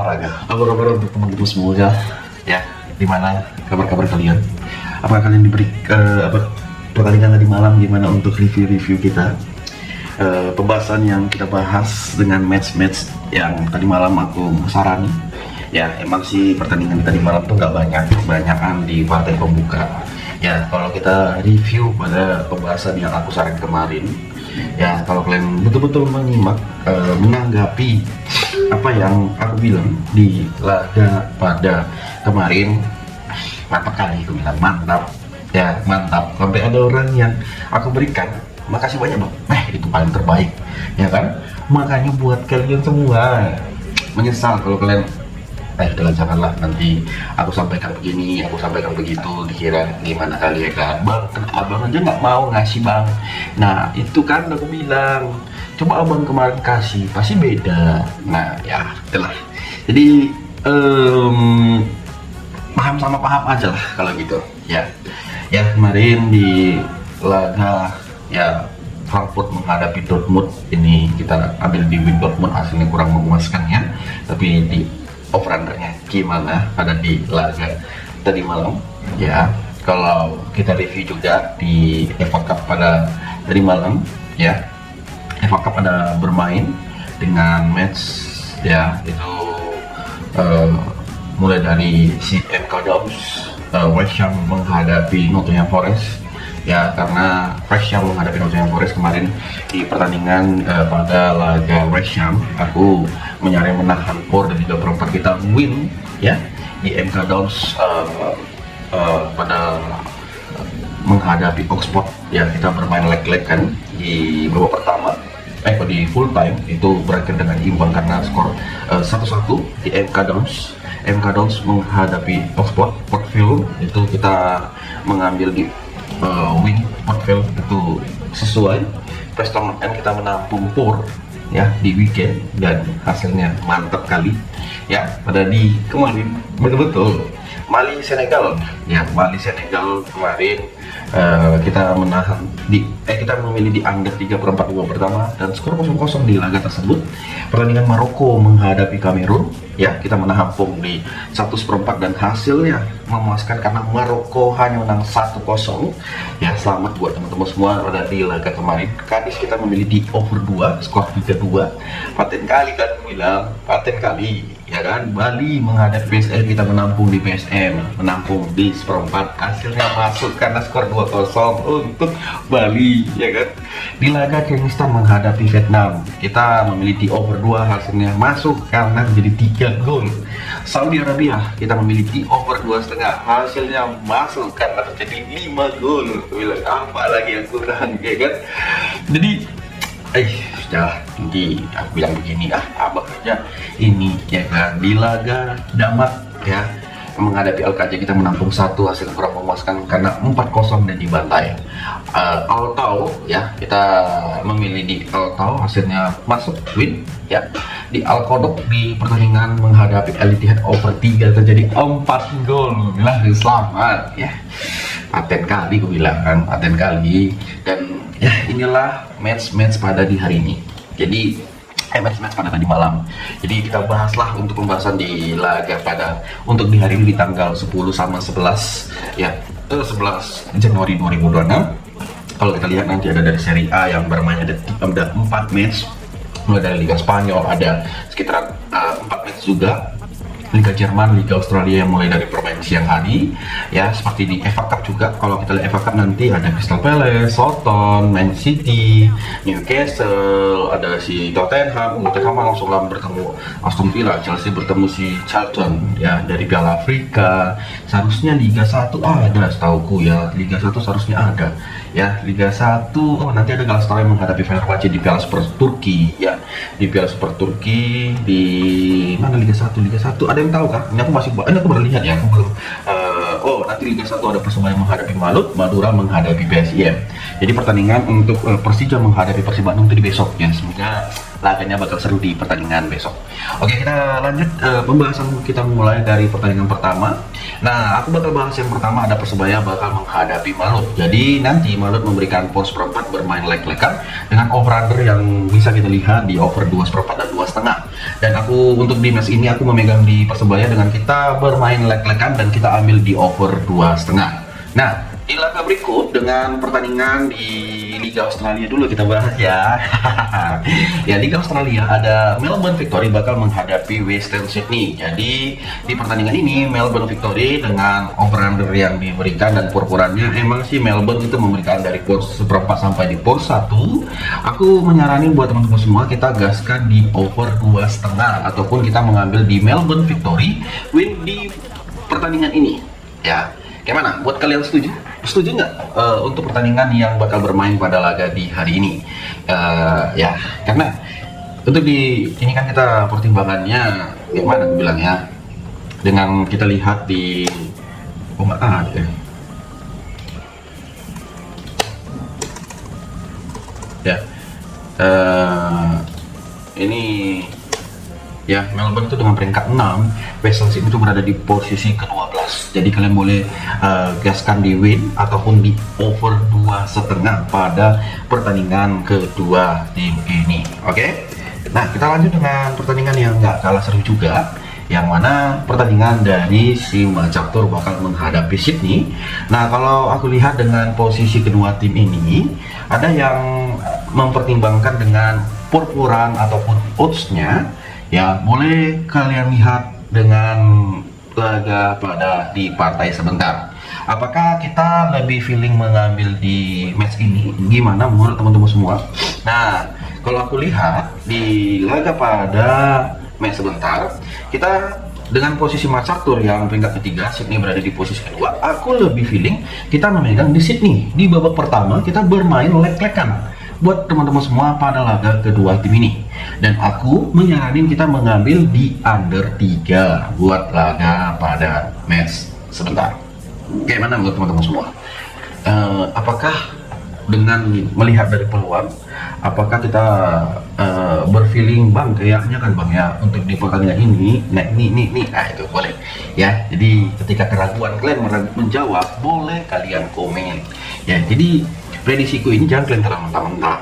olahraga. Kabar-kabar untuk teman-teman semua ya. Gimana kabar-kabar kalian? Apa kalian diberi pertandingan tadi malam gimana untuk review kita? Pembahasan yang kita bahas dengan match-match yang tadi malam aku sarani. Ya, emang sih pertandingan tadi malam tuh nggak banyakan di partai pembuka. Ya, kalau kita review pada pembahasan yang aku saran kemarin, ya kalau kalian betul-betul menyimak, menanggapi apa yang aku bilang di laga pada kemarin, mantap kali, aku bilang mantap, ya mantap. Sampai ada orang yang aku berikan, makasih banyak bang, itu paling terbaik, ya kan? Makanya buat kalian semua, menyesal kalau kalian janganlah nanti aku sampaikan begini, aku sampaikan begitu, dikira gimana kali ya kan bang, abang aja nggak mau ngasih bang. Nah itu kan aku bilang, coba abang kemarin kasih, pasti beda. Nah ya itulah, jadi paham sama paham aja lah kalau gitu ya. Ya kemarin di laga ya Frankfurt menghadapi Dortmund, ini kita ambil di win Dortmund, hasilnya kurang memuaskan ya, tapi di over-undernya gimana pada di laga tadi malam ya. Kalau kita review juga di FA Cup pada tadi malam ya, FA Cup ada bermain dengan match ya itu mulai dari si MK Dons, West Ham menghadapi Nottingham Forest ya, karena West Ham menghadapi Nottingham Forest kemarin di pertandingan pada laga West Ham, aku menyarankan menahan 4 dan 3/4 kita win ya di MK Dons pada menghadapi Oxford ya. Kita bermain leg-leg kan di babak pertama, di full time itu berakhir dengan imbang karena skor 1-1 di MK Dons. MK Dons menghadapi Oxford, Port Vale itu kita mengambil di win Port Vale itu sesuai. Preston End kita menampung Port ya di weekend dan hasilnya mantap kali ya. Pada di kemarin betul-betul Mali Senegal ya, Mali Senegal kemarin kita menahan kita memilih di under 3/4 babak pertama dan skor 0-0 di laga tersebut. Pertandingan Maroko menghadapi Kamerun ya, kita menampung di 1/4 dan hasilnya memuaskan karena Maroko hanya menang 1-0 ya. Selamat buat teman-teman semua pada di laga kemarin. Kadis kita memilih di over 2, skor 3-2. Paten kali kan bilang, paten kali ya kan. Bali menghadapi PSM, kita menampung di PSM, menampung di 1/4, hasilnya masuk karena skor 2-0 untuk Bali ya kan. Di laga Kyrgyzstan menghadapi Vietnam, kita memilih di over 2, hasilnya masuk karena menjadi 3 gol. Saudi Arabia kita memilih di over 2,5, hasilnya masuk karena terjadi 5 gol. Bilang apa lagi yang kurang ya kan. Jadi sudah, nanti aku bilang begini, abang aja ini ya kan. Di laga Damat ya menghadapi LKJ kita menampung 1, hasil kurang memuaskan karena 4-0 dan dibantai. Altau ya, kita memilih di Altau, hasilnya masuk win ya. Di Al Qodok di pertandingan menghadapi Al Ittihad over 3 terjadi 4 gol. Bilang selamat ya, paten kali aku bilang kan, paten kali. Dan ya inilah match pada di hari ini. Jadi match pada tadi malam. Jadi kita bahaslah untuk pembahasan di laga pada untuk di hari ini di tanggal 10 sama 11 ya, 11 Januari 2026. Kalau kita lihat nanti ada dari Serie A yang bermain ada 4 match, mulai dari Liga Spanyol ada sekitar 4 match juga. Liga Jerman, Liga Australia yang mulai dari permain siang hari ya, seperti di FA Cup juga. Kalau kita lihat FA Cup nanti ada Crystal Palace, Southampton, Man City, Newcastle, ada si Tottenham langsung bertemu Aston Villa, Chelsea bertemu si Charlton ya dari Piala Afrika. Seharusnya Liga 1 ada, setauku ya, Liga 1 seharusnya ada ya. Liga 1 nanti ada Galatasaray menghadapi Fenerbahce di Piala Super Turki ya, di Piala Super Turki. Di mana Liga 1 ada yang tahu kan? Ini aku masih aku baru lihat ya, aku belum. Nanti Liga 1 ada Persebaya menghadapi Madura menghadapi PSIM. Jadi pertandingan untuk Persija menghadapi Persib Bandung itu di besok ya. Semoga laganya bakal seru di pertandingan besok. Oke, kita lanjut pembahasan kita mulai dari pertandingan pertama Nah, aku bakal bahas yang pertama, ada Persebaya bakal menghadapi Malut. Jadi nanti Malut memberikan pos seperempat bermain leg-legan dengan over-under yang bisa kita lihat di over 2/4 dan 2,5. Dan aku untuk di match ini aku memegang di Persebaya dengan kita bermain leg-legan dan kita ambil di over 2,5. Nah, di laga berikut dengan pertandingan di Liga Australia dulu kita bahas ya. Ya, Liga Australia ada Melbourne Victory bakal menghadapi Western Sydney. Jadi di pertandingan ini Melbourne Victory dengan over-under yang diberikan dan pur-purannya emang sih Melbourne itu memberikan dari pos seperempat sampai di pos 1. Aku menyaranin buat teman-teman semua kita gaskan di over 2,5 ataupun kita mengambil di Melbourne Victory win di pertandingan ini. Ya. Gimana? Buat kalian setuju? Setuju nggak untuk pertandingan yang bakal bermain pada laga di hari ini? Ya, karena untuk di ini kan kita pertimbangannya gimana aku bilang ya, dengan kita lihat di nggak ada ya, ini ya Melbourne itu dengan peringkat 6, Western Sydney itu berada di posisi ke-12. Jadi kalian boleh gaskan di win ataupun di over 2,5 pada pertandingan kedua tim ini. Oke? Nah, kita lanjut dengan pertandingan yang nggak kalah seru juga, yang mana pertandingan dari Sima Catur bakal menghadapi Sydney. Nah, kalau aku lihat dengan posisi kedua tim ini, ada yang mempertimbangkan dengan pur-puran ataupun odds-nya. Ya, boleh kalian lihat dengan laga pada di partai sebentar. Apakah kita lebih feeling mengambil di match ini? Gimana menurut teman-teman semua? Nah, kalau aku lihat di laga pada match sebentar, kita dengan posisi Macatur yang peringkat ketiga, Sydney berada di posisi kedua. Aku lebih feeling kita memegang di Sydney. Di babak pertama kita bermain leg-legan buat teman-teman semua pada laga kedua tim ini, dan aku menyaranin kita mengambil di under 3 buat laga pada match sebentar. Gimana menurut teman-teman semua? Apakah dengan melihat dari peluang, apakah kita berfeeling bang kayaknya kan bang ya untuk di pertandingan ini, nah ini, nah itu boleh ya. Jadi ketika keraguan kalian menjawab, boleh kalian komen ya. Jadi prediksiku ini jangan kalian terlalu mentah-mentah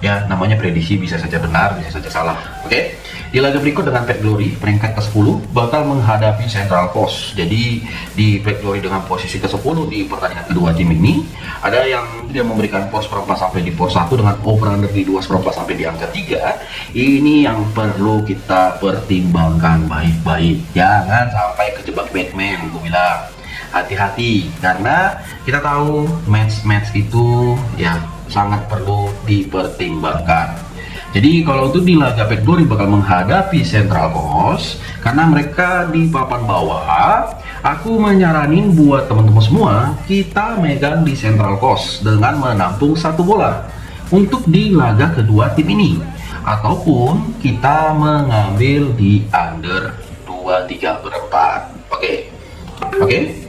ya, namanya prediksi bisa saja benar, bisa saja salah. Oke? Di laga berikut dengan Perth Glory peringkat ke-10 bakal menghadapi Central Coast. Jadi di Perth Glory dengan posisi ke-10 di pertandingan kedua tim ini, ada yang tidak memberikan pos seperempat sampai di pos 1 dengan over under di 2,4 sampai di angka 3. Ini yang perlu kita pertimbangkan baik-baik, jangan sampai kejebak Batman. Gue bilang hati-hati, karena kita tahu match-match itu ya sangat perlu dipertimbangkan. Jadi kalau itu di laga Perth Glory bakal menghadapi Central Coast, karena mereka di papan bawah, aku menyaranin buat teman-teman semua kita megang di Central Coast dengan menampung 1 bola untuk di laga kedua tim ini, ataupun kita mengambil di under 2/3/4. Oke?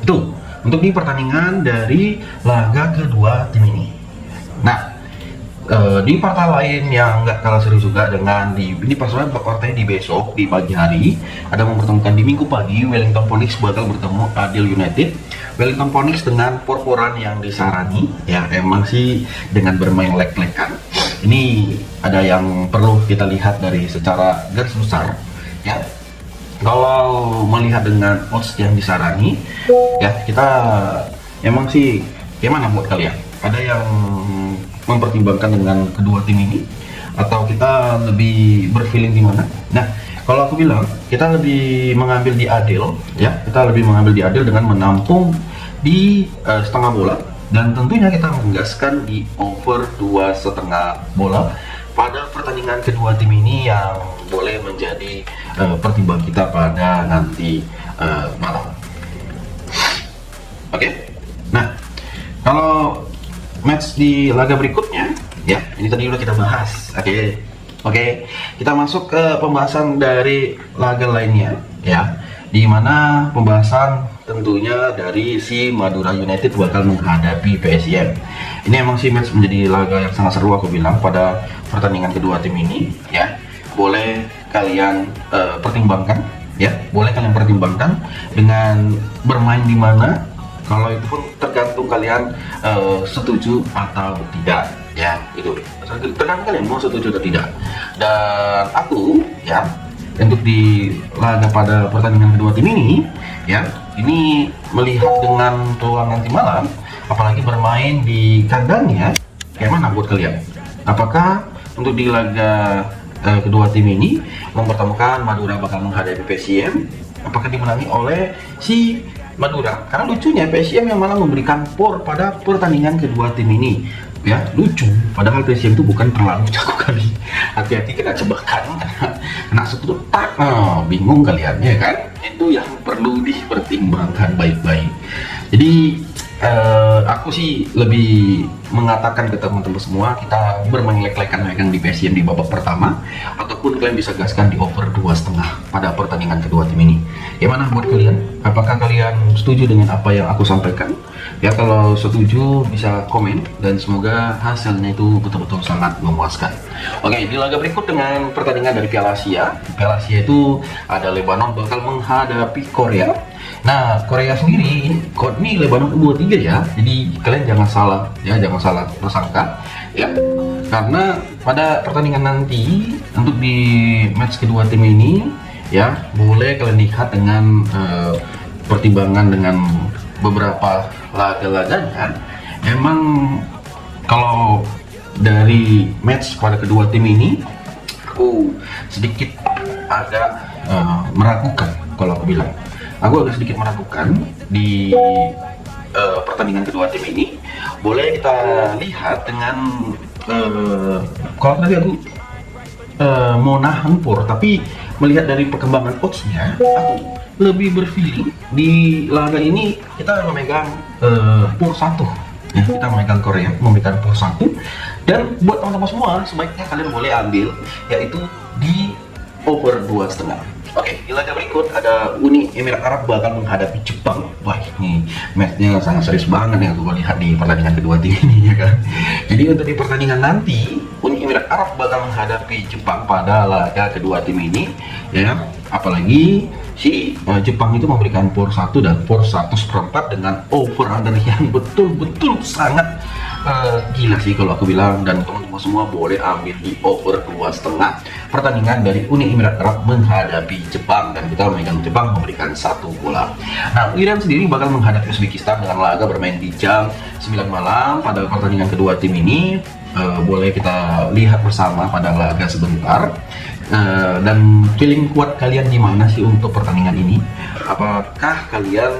Itu untuk di pertandingan dari laga kedua tim ini. Nah, di partai lain yang nggak kalah seru juga dengan ini pasalnya partainya di besok di pagi hari, ada mempertemukan di minggu pagi Wellington Phoenix bakal bertemu Adelaide United. Wellington Phoenix dengan pur-puran yang disarani ya, emang sih dengan bermain leg-legan ini ada yang perlu kita lihat dari secara garis besar ya. Kalau melihat dengan odds yang disarani ya, kita emang sih gimana buat kalian? Ada yang mempertimbangkan dengan kedua tim ini atau kita lebih berfeeling di mana? Nah, kalau aku bilang kita lebih mengambil di Adel ya, kita lebih mengambil di Adel dengan menampung di setengah bola, dan tentunya kita menggaskan di over 2,5 bola pada pertandingan kedua tim ini yang boleh menjadi pertimbangan kita pada nanti malam. Oke? Nah, kalau match di laga berikutnya ya, ini tadi udah kita bahas. Oke, kita masuk ke pembahasan dari laga lainnya ya, di mana pembahasan tentunya dari si Madura United bakal menghadapi PSIM. Ini emang sih match menjadi laga yang sangat seru aku bilang pada pertandingan kedua tim ini ya. Boleh kalian pertimbangkan ya boleh kalian pertimbangkan dengan bermain di mana. Kalau itu pun tergantung kalian setuju atau tidak, ya itu tergantung kalian mau setuju atau tidak. Dan aku ya untuk di laga pada pertandingan kedua tim ini ya, ini melihat dengan peluang nanti malam, apalagi bermain di kandangnya, kayak mana buat kalian? Apakah untuk di laga kedua tim ini mempertemukan Madura bakal menghadapi PSM, apakah dimenangi oleh si Madura? Karena lucunya PSM yang malah memberikan por pada pertandingan kedua tim ini, ya lucu. Padahal PSM itu bukan terlalu jago kali. Hati-hati kena jebakan, kena setruk tak, bingung kalian ya kan? Itu yang perlu dipertimbangkan baik-baik. Jadi aku sih lebih mengatakan ke teman-teman semua, kita bermain lek-lekan di PSM di babak pertama, ataupun kalian bisa gaskan di over 2,5 pada pertandingan kedua tim ini. Gimana buat kalian? Apakah kalian setuju dengan apa yang aku sampaikan? Ya kalau setuju bisa komen, dan semoga hasilnya itu betul-betul sangat memuaskan. Oke, di laga berikut dengan pertandingan dari Piala Asia. Piala Asia itu ada Lebanon bakal menghadapi Korea. Nah, Korea sendiri ini Lebanon U23 ya. Jadi kalian jangan salah ya, jangan salah prasangka ya. Karena pada pertandingan nanti untuk di match kedua tim ini ya, boleh kalian lihat dengan pertimbangan dengan beberapa laga-laganya. Emang kalau dari match pada kedua tim ini, aku sedikit agak meragukan. Kalau aku bilang, aku agak sedikit meragukan di pertandingan kedua tim ini. Boleh kita lihat dengan kalau tadi aku mau nahan por, tapi melihat dari perkembangan oddsnya, aku lebih berfeeling di laga ini kita memegang por 1 ya, kita memegang Korea memegang por 1. Dan buat teman-teman semua, sebaiknya kalian boleh ambil yaitu di over 2,5. Oke, di laga berikut ada Uni Emirat Arab bakal menghadapi Jepang. Wah, ini matchnya sangat serius banget yang aku lihat di pertandingan kedua tim ini ya kan. Jadi untuk di pertandingan nanti, Uni Emirat Arab bakal menghadapi Jepang pada laga kedua tim ini ya. Apalagi si Jepang itu memberikan por 1 dan por 1/4 dengan over under yang betul-betul sangat gila sih kalau aku bilang. Dan teman-teman semua boleh ambil di over 2,5 pertandingan dari Uni Emirat Arab menghadapi Jepang, dan kita memegang Jepang memberikan 1 bola. Nah, Iran sendiri bakal menghadapi Uzbekistan dengan laga bermain di jam 9 malam pada pertandingan kedua tim ini. Boleh kita lihat bersama pada laga sebentar. Dan feeling kuat kalian gimana sih untuk pertandingan ini? Apakah kalian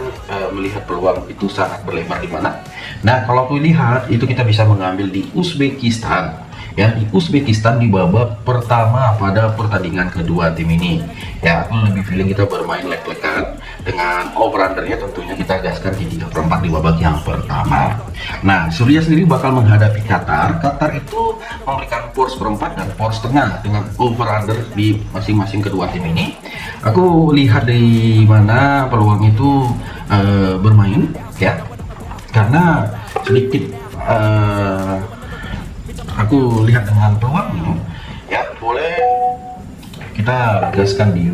melihat peluang itu sangat berlebar di mana? Nah, kalau aku lihat itu kita bisa mengambil di Uzbekistan ya, di Uzbekistan di babak pertama pada pertandingan kedua tim ini ya. Aku lebih feeling kita bermain lek-lekan dengan over undernya, tentunya kita gaskan di 3/4 di babak yang pertama. Nah, Suriah sendiri bakal menghadapi Qatar. Qatar itu memberikan por 1/4 dan por 1/2 dengan over under di masing-masing kedua tim ini. Aku lihat di mana peluang itu bermain ya, karena sedikit aku lihat dengan peluang ya, boleh kita gaskan di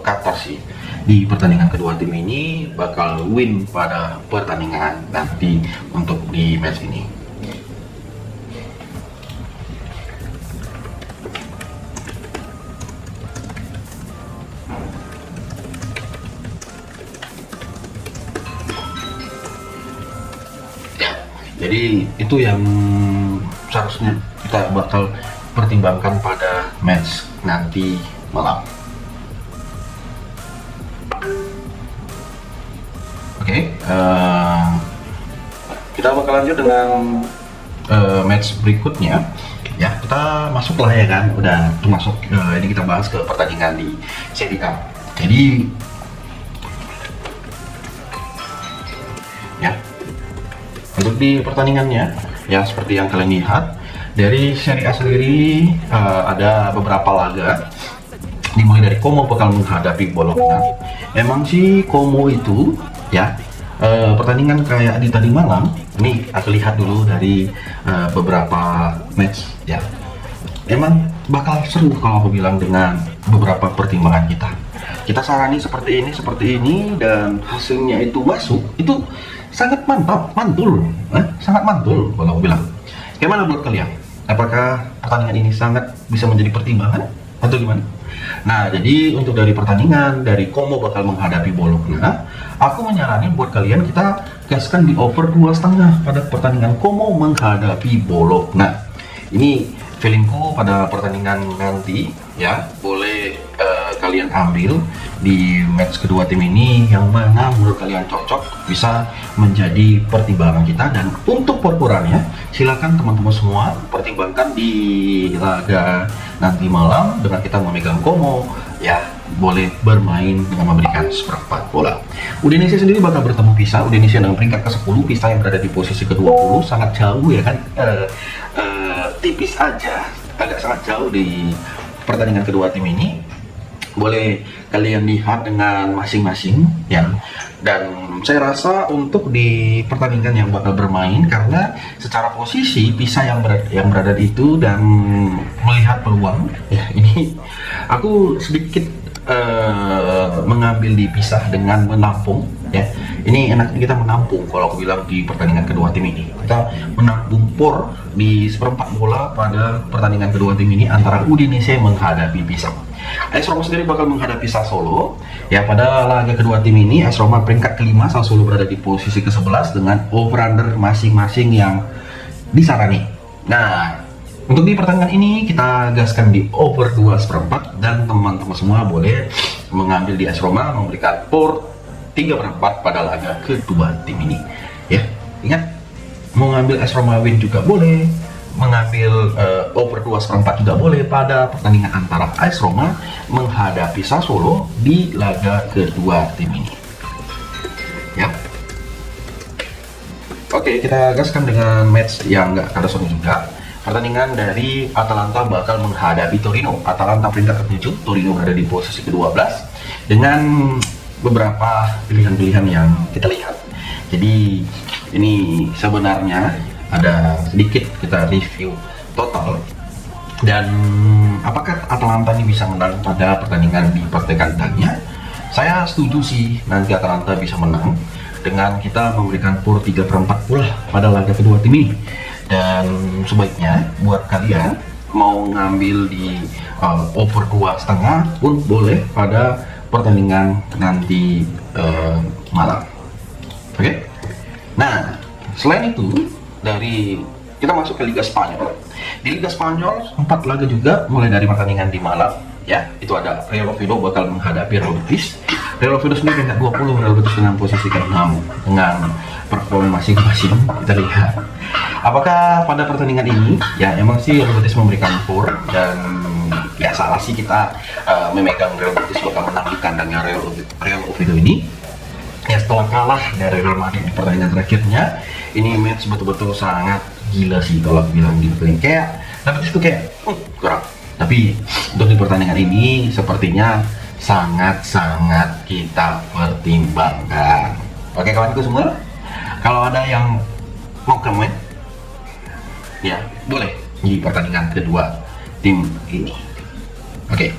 Qatar sih. Di pertandingan kedua tim ini bakal win pada pertandingan nanti untuk di match ini. Jadi itu yang seharusnya kita bakal pertimbangkan pada match nanti malam. Oke, kita bakal lanjut dengan match berikutnya ya. Kita masuk lah ya kan, udah termasuk ini kita bahas ke pertandingan di Serie A. Jadi ya, untuk di pertandingannya ya, seperti yang kalian lihat dari Serie A sendiri ada beberapa laga, dimulai dari Como bakal menghadapi Bologna. Emang sih Como itu ya, pertandingan kayak di tadi malam ini aku lihat dulu dari beberapa match ya, emang bakal seru kalau aku bilang dengan beberapa pertimbangan kita. kita sarani seperti ini dan hasilnya itu masuk, itu sangat mantap, mantul, sangat mantul kalau aku bilang. Gimana buat kalian? Apakah pertandingan ini sangat bisa menjadi pertimbangan atau gimana? Nah, jadi untuk dari pertandingan dari Como bakal menghadapi Bologna, aku menyarankan buat kalian kita gaskan di over 2,5 pada pertandingan Como menghadapi Bologna. Ini feelingku pada pertandingan nanti ya, boleh kalian ambil di match kedua tim ini yang mana menurut kalian cocok bisa menjadi pertimbangan kita. Dan untuk perpuranya silakan teman-teman semua pertimbangkan di laga nanti malam dengan kita memegang Como ya, boleh bermain dengan memberikan seperempat bola. Udinese sendiri bakal bertemu Pisa. Udinese dengan peringkat ke-10, Pisa yang berada di posisi ke-20, sangat jauh ya kan, tipis aja, agak sangat jauh di pertandingan kedua tim ini. Boleh kalian lihat dengan masing-masing ya. Dan saya rasa untuk di pertandingan yang bakal bermain, karena secara posisi Pisa yang berada di itu dan melihat peluang ya, ini aku sedikit mengambil dipisah dengan menampung ya. Ini enak kita menampung kalau aku bilang di pertandingan kedua tim ini. Kita menampung por di seperempat bola pada pertandingan kedua tim ini antara Udinese menghadapi Pisa. AS Roma sendiri bakal menghadapi Sassuolo ya. Pada laga kedua tim ini AS Roma peringkat kelima, Sassuolo berada di posisi ke-11 dengan over-under masing-masing yang disarani. Nah, untuk di pertandingan ini kita gaskan di over 2,4 dan teman-teman semua boleh mengambil di AS Roma memberikan por 3/4 pada laga kedua tim ini ya. Ingat, mau ngambil AS Roma win juga boleh, mengambil over 2,4 juga boleh pada pertandingan antara AS Roma menghadapi Sassuolo di laga kedua tim ini ya. Oke, kita gaskan dengan match yang nggak kalah seru juga. Pertandingan dari Atalanta bakal menghadapi Torino. Atalanta peringkat ke-7, Torino berada di posisi ke-12 dengan beberapa pilihan-pilihan yang kita lihat. Jadi ini sebenarnya ada sedikit kita review total, dan apakah Atalanta ini bisa menang pada pertandingan di partai kandangnya? Saya setuju sih nanti Atalanta bisa menang dengan kita memberikan por 3/4 bola pada laga kedua tim ini. Dan sebaiknya buat kalian mau ngambil di over 2,5 pun boleh pada pertandingan nanti malam. Oke? Nah, selain itu dari kita masuk ke Liga Spanyol. Di Liga Spanyol 4 laga juga mulai dari pertandingan di malam ya. Itu ada Real Oviedo bakal menghadapi Real Betis. Real Oviedo sendiri peringkat 20, Real Betis dengan posisi ke-6 dengan performa masing-masing. Kita lihat apakah pada pertandingan ini ya, emang sih Real Betis memberikan por, dan ya salah sih kita memegang Real Betis bakal menang di kandangnya Real Oviedo ini ya, setelah kalah dari Real Madrid di pertandingan terakhirnya. Ini match betul-betul sangat gila sih kalau aku bilang gitu. Kayak Real Betis itu kayak kurang, tapi untuk di pertandingan ini sepertinya sangat-sangat kita pertimbangkan. Oke kawanku semua, kalau ada yang mau komen ya boleh di pertandingan kedua tim ini. Oke.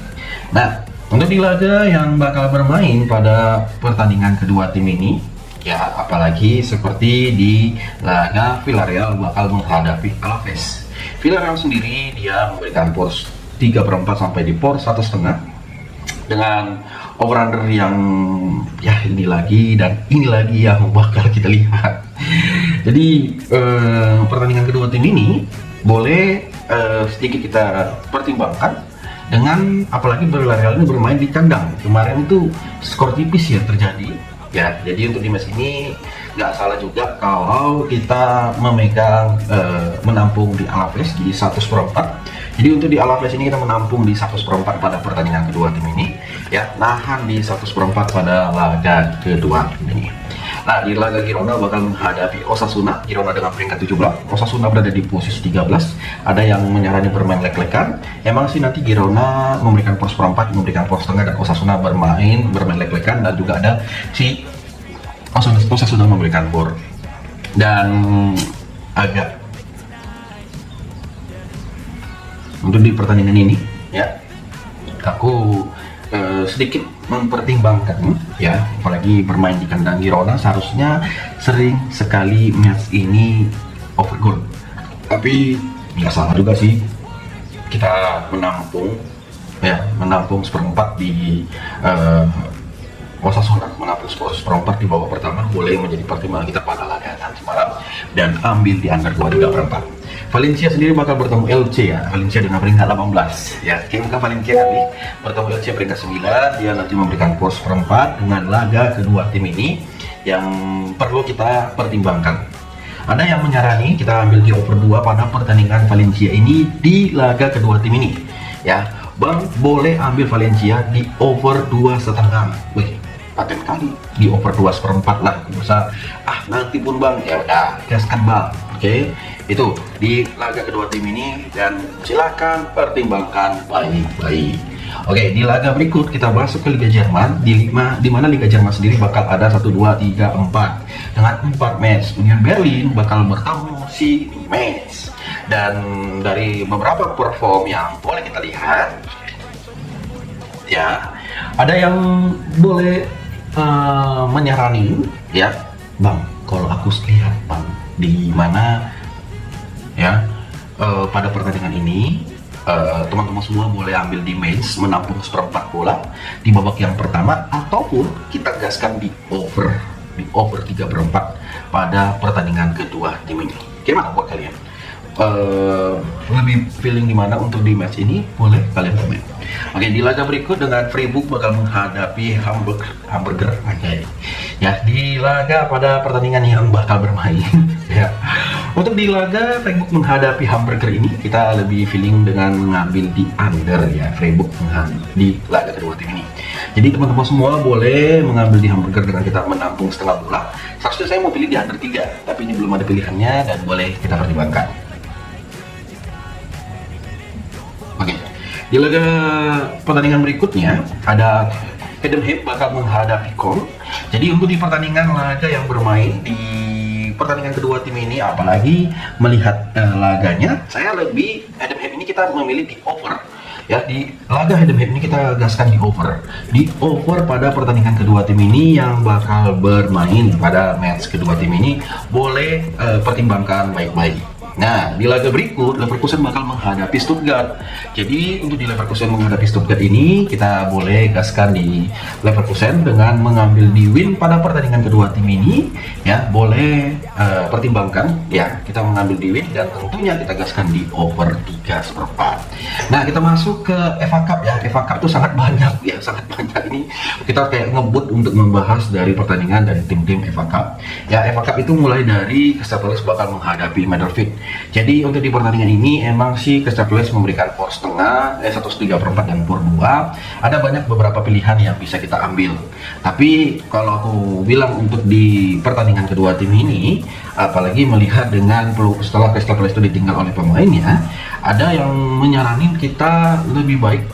Nah, untuk di laga yang bakal bermain pada pertandingan kedua tim ini ya, apalagi seperti di laga Villarreal bakal menghadapi Alaves. Villarreal sendiri dia memberikan por 3/4 sampai di por 1,5 dengan over-under yang ya ini lagi dan ini lagi yang bakal kita lihat. Jadi pertandingan kedua tim ini boleh sedikit kita pertimbangkan dengan apalagi Villarreal ini bermain di kandang. Kemarin itu skor tipis ya terjadi ya. Jadi untuk di match ini nggak salah juga kalau kita memegang menampung di Alaves di 1/4. Jadi untuk di Alaves ini kita menampung di 1/4 pada pertandingan kedua tim ini ya, nahan di 1/4 pada laga kedua tim ini. Nah, di laga Girona bakal menghadapi Osasuna. Girona dengan peringkat 17, Osasuna berada di posisi 13. Ada yang menyarankan bermain lek-lekan. Emang sih nanti Girona memberikan por 1/4, memberikan por setengah, dan Osasuna bermain lek-lekan, dan juga ada si Osasuna memberikan por. Dan agak untuk di pertandingan ini ya, aku sedikit mempertimbangkan ya, apalagi bermain di kandang Girona seharusnya sering sekali match ini over goal. Tapi nggak salah juga sih kita menampung seperempat di Osasuna, menampung seperempat di babak pertama boleh menjadi pertimbangan kita pada laga nanti malam dan ambil di under 2,34. Valencia sendiri bakal bertemu LC ya, Valencia dengan peringkat 18 ya. Maka Valencia kali bertemu LC peringkat 9, dia nanti memberikan pos perempat dengan laga kedua tim ini yang perlu kita pertimbangkan. Ada yang menyarani kita ambil di over 2 pada pertandingan Valencia ini di laga kedua tim ini ya. Bang, boleh ambil Valencia di over 2,5. Wih, paten kali di over 2,4 lah. Bisa nanti pun Bang, ya udah gaskan Bang. Oke, itu di laga kedua tim ini dan silakan pertimbangkan baik-baik. Oke, di laga berikut kita masuk ke Liga Jerman di mana Liga Jerman sendiri bakal ada 1, 2, 3, 4 dengan 4 match. Union Berlin bakal bertemu si Mainz. Dan dari beberapa perform yang boleh kita lihat ya, ada yang boleh menyarani ya, Bang, kalau aku lihat Bang, di mana ya pada pertandingan ini teman-teman semua boleh ambil di Mainz menampung seperempat bola di babak yang pertama, ataupun kita gaskan di over 3/4 pada pertandingan kedua tim ini. Gimana buat kalian? Lebih feeling di mana untuk di match ini? Boleh kalian komen. Oke, di laga berikut dengan Freiburg bakal menghadapi Hamburger ya, di laga pada pertandingan yang bakal bermain ya. Untuk di laga Freiburg menghadapi Hamburger ini kita lebih feeling dengan mengambil di under ya, Freiburg di laga kedua tim ini. Jadi teman-teman semua boleh mengambil di Hamburger dengan kita menampung setengah bola. Seharusnya saya mau pilih di under 3, tapi ini belum ada pilihannya dan boleh kita pertimbangkan. Oke, di laga pertandingan berikutnya ada Heidenheim bakal menghadapi Köln. Jadi untuk di pertandingan laga yang bermain di pertandingan kedua tim ini, apalagi melihat laganya, saya lebih Heidenheim ini kita memilih di over ya. Di laga Heidenheim ini kita gaskan di over pada pertandingan kedua tim ini yang bakal bermain pada match kedua tim ini. Boleh pertimbangkan baik-baik. Nah, di laga berikut Leverkusen bakal menghadapi Stuttgart. Jadi untuk di Leverkusen menghadapi Stuttgart ini kita boleh gaskan di Leverkusen dengan mengambil di win pada pertandingan kedua tim ini ya. Boleh pertimbangkan ya, kita mengambil di win dan tentunya kita gaskan di over 3/4. Nah, kita masuk ke FA Cup ya. FA Cup itu sangat banyak ya, sangat banyak. Ini kita kayak ngebut untuk membahas dari pertandingan dari tim-tim FA Cup ya. FA Cup itu mulai dari Crystal Palace bakal menghadapi Huddersfield. Jadi untuk di pertandingan ini emang sih Crystal Palace memberikan power setengah, 1/3/4 dan power 2. Ada banyak beberapa pilihan yang bisa kita ambil. Tapi kalau aku bilang untuk di pertandingan kedua tim ini, apalagi melihat dengan setelah Crystal Palace itu ditinggal oleh pemainnya, ada yang menyaranin kita lebih baik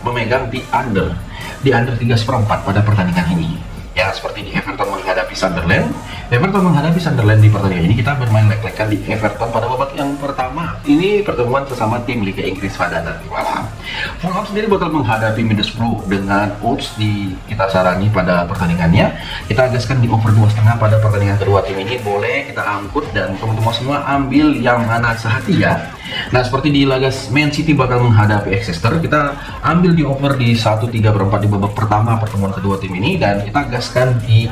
memegang di under 3/4 pada pertandingan ini. Ya, seperti di Everton menghadapi Sunderland. Everton menghadapi Sunderland di pertandingan ini kita bermain lek-lekan di Everton pada babak yang pertama. Ini pertemuan sesama tim Liga Inggris pada nanti malam. Fulham sendiri bakal menghadapi Middlesbrough dengan odds kita sarani pada pertandingannya. Kita gaskan di over 2,5 pada pertandingan kedua tim ini. Boleh kita angkut dan teman-teman semua ambil yang mana sehati ya. Nah, seperti di laga Man City bakal menghadapi Exeter, kita ambil di over di 1/3/4 di babak pertama pertemuan kedua tim ini dan kita gaskan di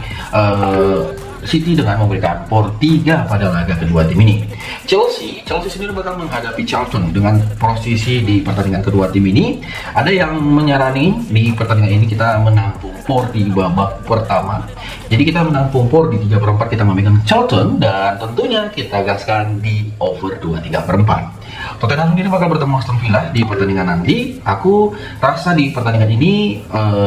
City dengan memberikan power 3 pada laga kedua tim ini. Chelsea sendiri bakal menghadapi Charlton dengan posisi di pertandingan kedua tim ini. Ada yang menyarani di pertandingan ini kita menampung power di babak pertama. Jadi kita menampung power di 3/4, kita memegang Charlton dan tentunya kita gaskan di over 2/3/4. Tottenham sendiri bakal bertemu Aston Villa di pertandingan nanti. Aku rasa di pertandingan ini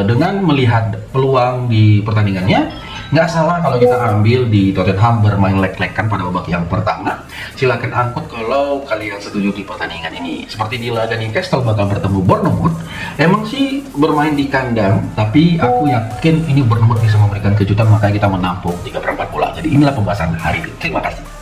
dengan melihat peluang di pertandingannya, nggak salah kalau kita ambil di Tottenham bermain leg-legan pada babak yang pertama. Silakan angkut kalau kalian setuju di pertandingan ini. Seperti di laga Newcastle bakal bertemu Bournemouth. Emang sih bermain di kandang, tapi aku yakin ini Bournemouth bisa memberikan kejutan, makanya kita menampung 3/4 bola. Jadi inilah pembahasan hari ini. Terima kasih.